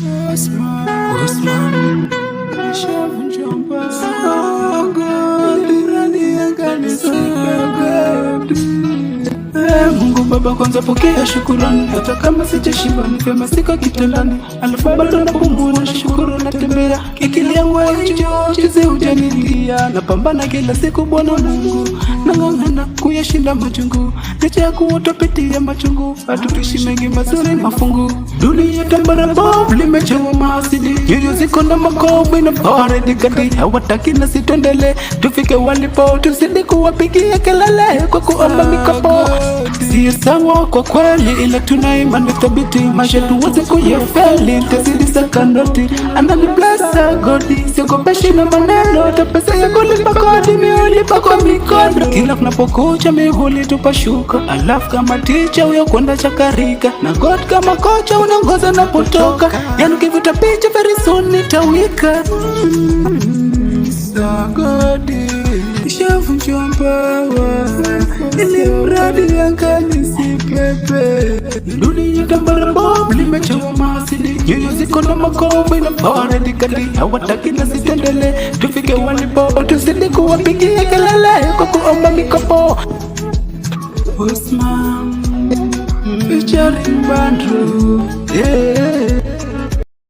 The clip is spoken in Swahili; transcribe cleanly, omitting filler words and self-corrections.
Osman nishavunja mbago, ndani ya kanisa God. Mungu Baba, kwanza pokea shukurani, hata kama sijashiba nifema sika kitandani, alafu bado napumua na shukuru natembea, akili yangu haichochezi hujanilia, napambana kila siku Bwana Mungu, nang'ang'ana kuyashinda machungu, licha ya kutopitia machungu, hatupishi mengi mazuri mafungu, dunia tambara bob limechewa mahasidi, yoyo ziko na makovu inafaredi kati, hawataki na sitendele, tufike walipo, tusidi kuwapigia kelele, kwa kuomba mikopo. Siyo sawa kwa kweli, ila tuna imani thabiti, maisha tuweze kuyafeli, tazidi sakandoti, anani blessa godi, siogopeshi na maneno, hata pesa ya kulipa kodi miulipa kwa mikono, kila kunapokucha mihuli tupashuka, alafu kama ticha uyo kwenda chakarika, na God kama kocha unangoza napotoka, yani kivuta picha very soon nitawika. Sagodi nishavunjwa mbawa, ili mradi yanga nisipepe, dunia tambara bob limechewa mahasidi, yoyo ziko na makovu inafaredi kati, hawataki na sitendele, tufike walipo, tusidi kuwapigia kelele, kwa kuomba mikopo. Osman featuring Bandru, yeah.